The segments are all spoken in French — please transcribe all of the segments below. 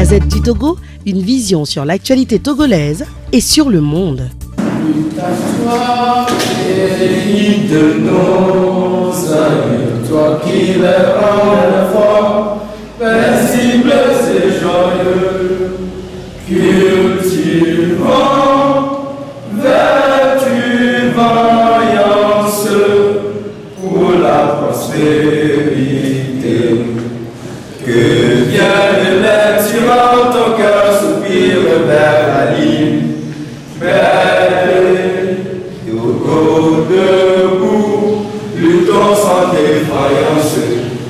Gazette du Togo, une vision sur l'actualité togolaise et sur le monde. Toi, pays de nos aïeux, toi qui les rends forts, paisibles et joyeux, cultivant vertu, vaillance pour la prospérité. Que vienne les tyrans, ton cœur soupire vers la ligne. Togo debout, luttons sans défaillance,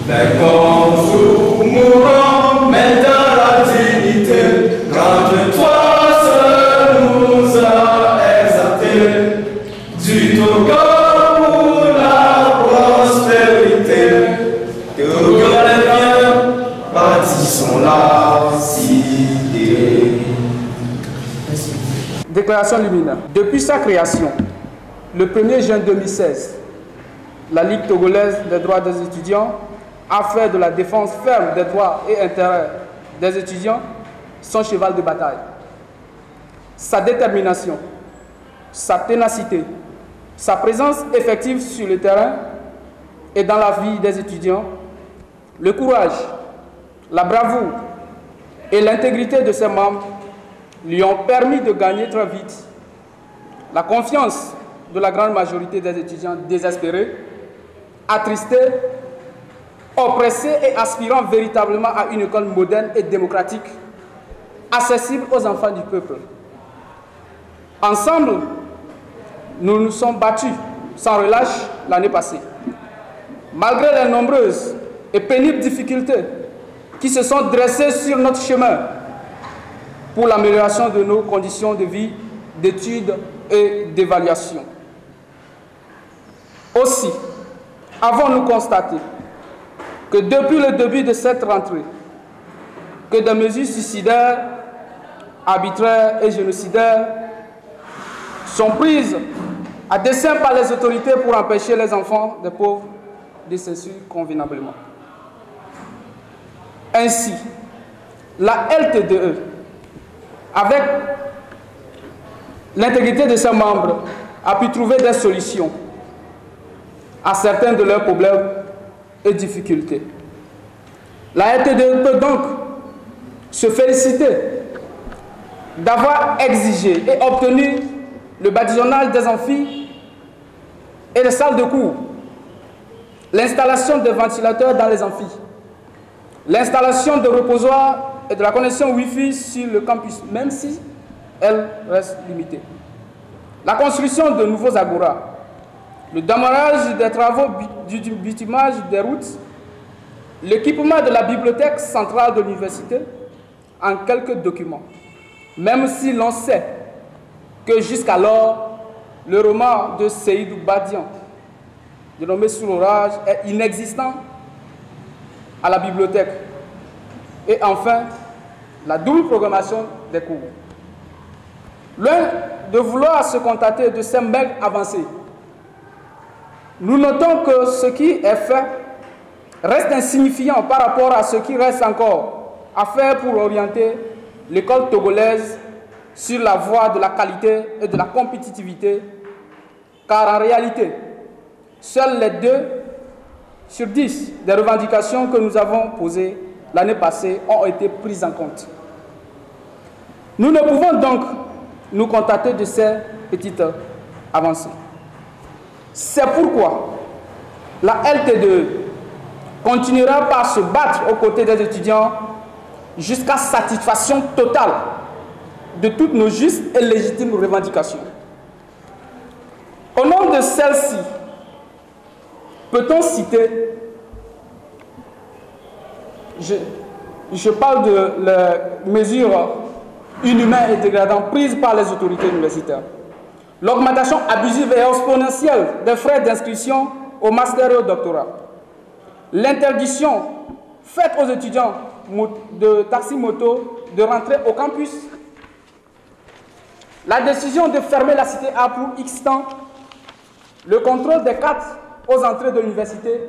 vainquons ou mourons, mais dans la dignité, quand toi seul nous a exaltés, du Togo pour la prospérité. Togo les biens, bâtissons la cité. Déclaration liminaire. Depuis sa création, le 1er juin 2016, la Ligue togolaise des droits des étudiants a fait de la défense ferme des droits et intérêts des étudiants son cheval de bataille. Sa détermination, sa ténacité, sa présence effective sur le terrain et dans la vie des étudiants, le courage, la bravoure et l'intégrité de ses membres lui ont permis de gagner très vite la confiance de la grande majorité des étudiants désespérés, attristés, oppressés et aspirant véritablement à une école moderne et démocratique, accessible aux enfants du peuple. Ensemble, nous nous sommes battus sans relâche l'année passée. Malgré les nombreuses et pénibles difficultés qui se sont dressées sur notre chemin, pour l'amélioration de nos conditions de vie, d'études et d'évaluation. Aussi, avons-nous constaté que depuis le début de cette rentrée, que des mesures suicidaires, arbitraires et génocidaires sont prises à dessein par les autorités pour empêcher les enfants des pauvres de s'instruire convenablement. Ainsi, la LTDE, avec l'intégrité de ses membres, a pu trouver des solutions à certains de leurs problèmes et difficultés. La LTDE peut donc se féliciter d'avoir exigé et obtenu le badigeonnage des amphis et des salles de cours, l'installation de ventilateurs dans les amphis, l'installation de reposoirs et de la connexion Wi-Fi sur le campus, même si elle reste limitée. La construction de nouveaux agoras, le démarrage des travaux du bitumage des routes, l'équipement de la bibliothèque centrale de l'université en quelques documents, même si l'on sait que jusqu'alors, le roman de Seydou Badian, dénommé Sous l'orage, est inexistant à la bibliothèque. Et enfin, la double programmation des cours. Loin de vouloir se contenter de ces maigres avancées, nous notons que ce qui est fait reste insignifiant par rapport à ce qui reste encore à faire pour orienter l'école togolaise sur la voie de la qualité et de la compétitivité, car en réalité, seules les 2 sur 10 des revendications que nous avons posées l'année passée ont été prises en compte. Nous ne pouvons donc nous contenter de ces petites avancées. C'est pourquoi la LTDE continuera par se battre aux côtés des étudiants jusqu'à satisfaction totale de toutes nos justes et légitimes revendications. Au nom de celles-ci, peut-on citer, je parle de les mesures inhumaines et dégradantes prises par les autorités universitaires, l'augmentation abusive et exponentielle des frais d'inscription au master et au doctorat, l'interdiction faite aux étudiants de taxi-moto de rentrer au campus, la décision de fermer la cité A pour X temps, le contrôle des cartes aux entrées de l'université,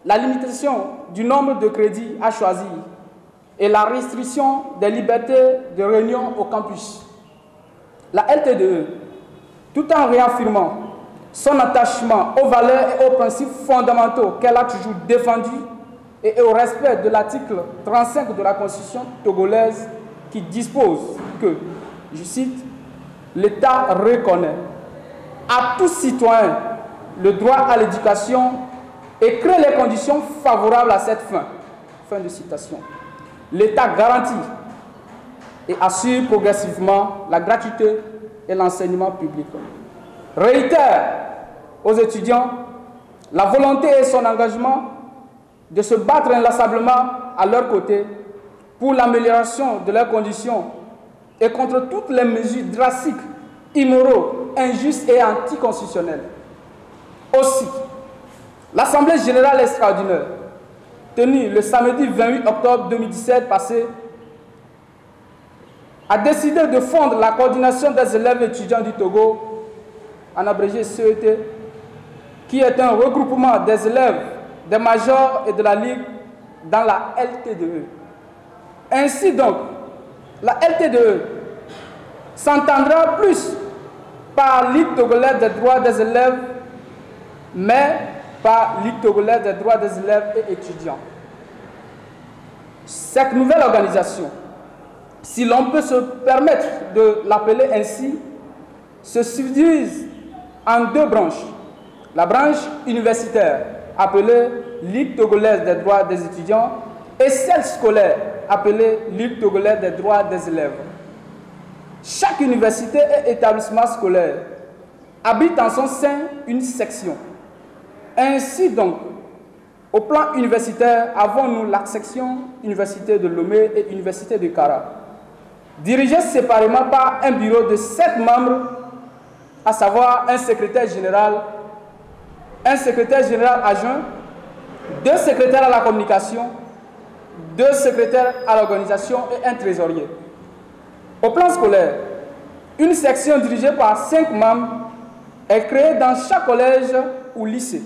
la limitation du nombre de crédits à choisir et la restriction des libertés de réunion au campus. La LTDE, tout en réaffirmant son attachement aux valeurs et aux principes fondamentaux qu'elle a toujours défendus et au respect de l'article 35 de la Constitution togolaise qui dispose que, je cite, l'État reconnaît à tout citoyen le droit à l'éducation et crée les conditions favorables à cette fin. Fin de citation. L'État garantit et assure progressivement la gratuité et l'enseignement public. Réitère aux étudiants la volonté et son engagement de se battre inlassablement à leur côté pour l'amélioration de leurs conditions et contre toutes les mesures drastiques, immoraux, injustes et anticonstitutionnelles. Aussi, l'Assemblée générale extraordinaire, tenue le samedi 28 octobre 2017 passé, a décidé de fondre la coordination des élèves étudiants du Togo, en abrégé CET, qui est un regroupement des élèves, des majors et de la Ligue dans la LTDE. Ainsi donc, la LTDE s'entendra plus par Ligue togolaise des droits des élèves, mais par Ligue togolaise des droits des élèves et étudiants. Cette nouvelle organisation, si l'on peut se permettre de l'appeler ainsi, se subdivise en deux branches. La branche universitaire, appelée Ligue togolaise des droits des étudiants, et celle scolaire, appelée Ligue togolaise des droits des élèves. Chaque université et établissement scolaire habite en son sein une section. Ainsi donc, au plan universitaire, avons-nous la section Université de Lomé et Université de Kara, dirigée séparément par un bureau de 7 membres, à savoir un secrétaire général adjoint, 2 secrétaires à la communication, 2 secrétaires à l'organisation et un trésorier. Au plan scolaire, une section dirigée par 5 membres est créée dans chaque collège ou lycée.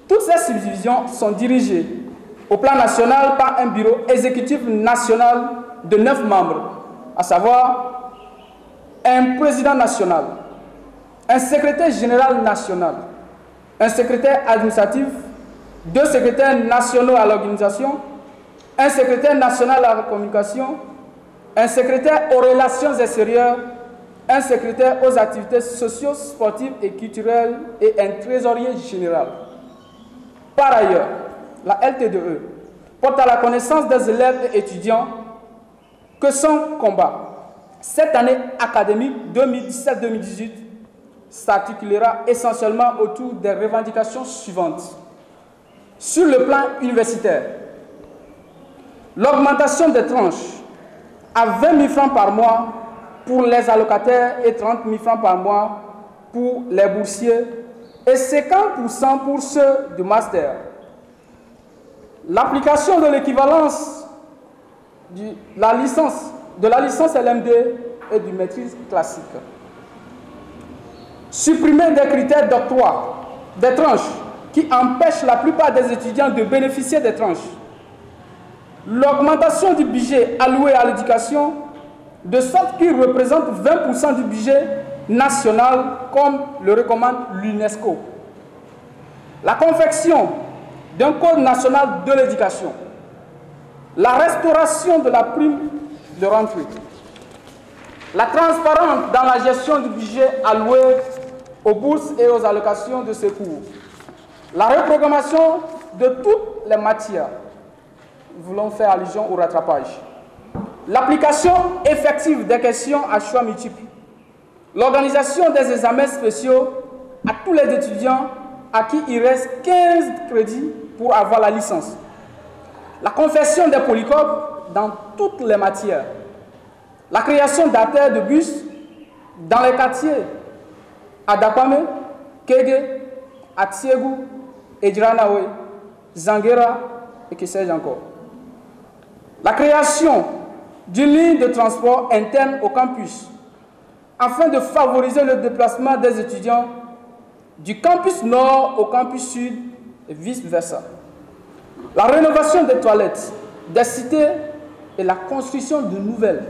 Toutes ces subdivisions sont dirigées au plan national par un bureau exécutif national de 9 membres, à savoir un président national, un secrétaire général national, un secrétaire administratif, 2 secrétaires nationaux à l'organisation, un secrétaire national à la communication, un secrétaire aux relations extérieures, un secrétaire aux activités socio-sportives et culturelles et un trésorier général. Par ailleurs, la LTDE porte à la connaissance des élèves et étudiants que son combat, cette année académique 2017-2018, s'articulera essentiellement autour des revendications suivantes. Sur le plan universitaire, l'augmentation des tranches à 20 000 francs par mois pour les allocataires et 30 000 francs par mois pour les boursiers et 50% pour ceux du master. L'application de l'équivalence de la licence LMD et du maîtrise classique. Supprimer des critères d'octroi des tranches qui empêchent la plupart des étudiants de bénéficier des tranches. L'augmentation du budget alloué à l'éducation de sorte qu'il représente 20% du budget national comme le recommande l'UNESCO. La confection d'un code national de l'éducation. La restauration de la prime de rentrée. La transparence dans la gestion du budget alloué aux bourses et aux allocations de secours. La reprogrammation de toutes les matières. Nous voulons faire allusion au rattrapage. L'application effective des questions à choix multiples. L'organisation des examens spéciaux à tous les étudiants à qui il reste 15 crédits pour avoir la licence. La confection des polycopes dans toutes les matières. La création d'artères de bus dans les quartiers à Dapame, Kege, Atsiegu, Edjiranawe, Zanguera et que sais-je encore. La création d'une ligne de transport interne au campus afin de favoriser le déplacement des étudiants du campus nord au campus sud et vice-versa. La rénovation des toilettes des cités et la construction de nouvelles.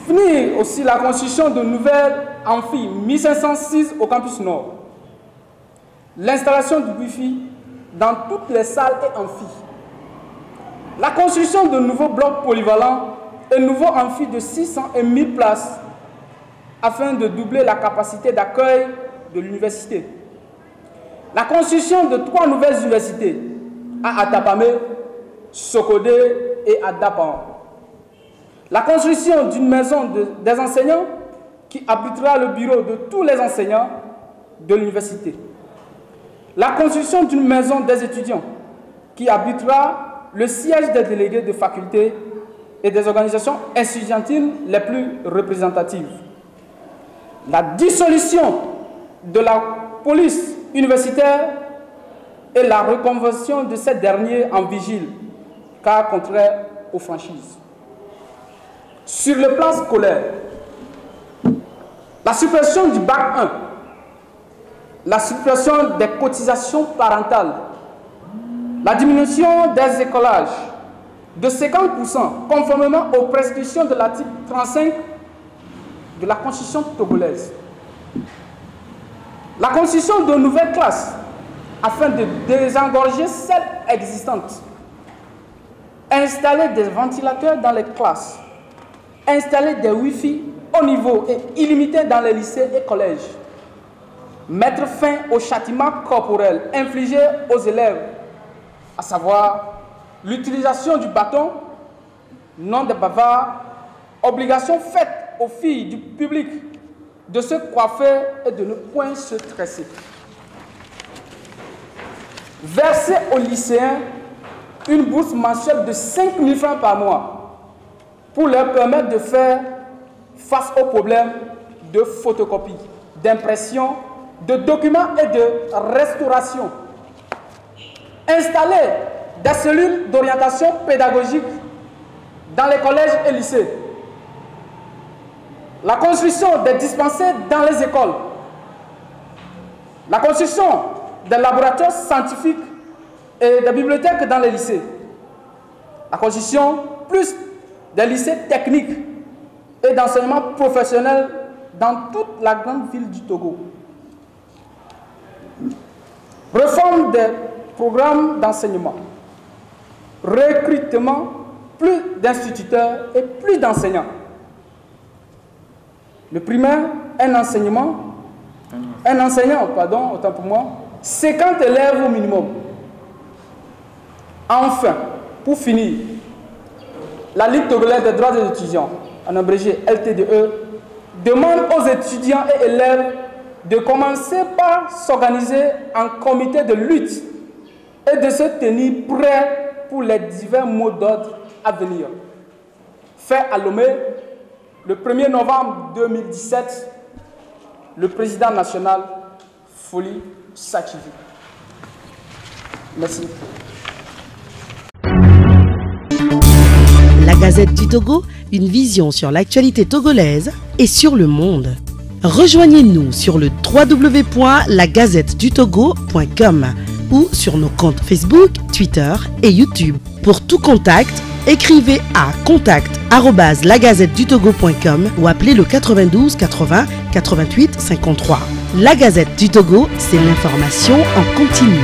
Finir aussi la construction de nouvelles amphis, 1506 au campus nord. L'installation du Wi-Fi dans toutes les salles et amphis. La construction de nouveaux blocs polyvalents et nouveaux amphis de 600 et 1000 places afin de doubler la capacité d'accueil de l'université. La construction de 3 nouvelles universités à Atapame, Sokodé et à Dapan. La construction d'une maison des enseignants qui abritera le bureau de tous les enseignants de l'université. La construction d'une maison des étudiants qui abritera le siège des délégués de faculté et des organisations estudiantines les plus représentatives. La dissolution de la police universitaire et la reconversion de ces derniers en vigile, car contraire aux franchises. Sur le plan scolaire, la suppression du bac 1, la suppression des cotisations parentales, la diminution des écolages de 50% conformément aux prescriptions de l'article 35 de la Constitution togolaise. La construction de nouvelles classes afin de désengorger celles existantes. Installer des ventilateurs dans les classes. Installer des Wi-Fi haut niveau et illimités dans les lycées et collèges. Mettre fin au châtiment corporel infligé aux élèves, à savoir l'utilisation du bâton, non des bavards, obligation faite aux filles du public de se coiffer et de ne point se tresser. Verser aux lycéens une bourse mensuelle de 5 000 francs par mois pour leur permettre de faire face aux problèmes de photocopie, d'impression, de documents et de restauration. Installer des cellules d'orientation pédagogique dans les collèges et lycées. La construction des dispensaires dans les écoles. La construction des laboratoires scientifiques et des bibliothèques dans les lycées. La construction plus des lycées techniques et d'enseignement professionnel dans toute la grande ville du Togo. Réforme des programmes d'enseignement. Recrutement, plus d'instituteurs et plus d'enseignants. Le primaire, un enseignant, autant pour moi, 50 élèves au minimum. Enfin, pour finir, la Ligue togolaise des droits des étudiants, en abrégé LTDE, demande aux étudiants et élèves de commencer par s'organiser en comité de lutte et de se tenir prêts pour les divers mots d'ordre à venir. Fait à Lomé, le 1er novembre 2017, le président national Foli Sachivi. Merci. La Gazette du Togo, une vision sur l'actualité togolaise et sur le monde. Rejoignez-nous sur le www.lagazettedutogo.com ou sur nos comptes Facebook, Twitter et YouTube. Pour tout contact, écrivez à contact@lagazettedutogo.com ou appelez le 92 80 88 53. La Gazette du Togo, c'est l'information en continu.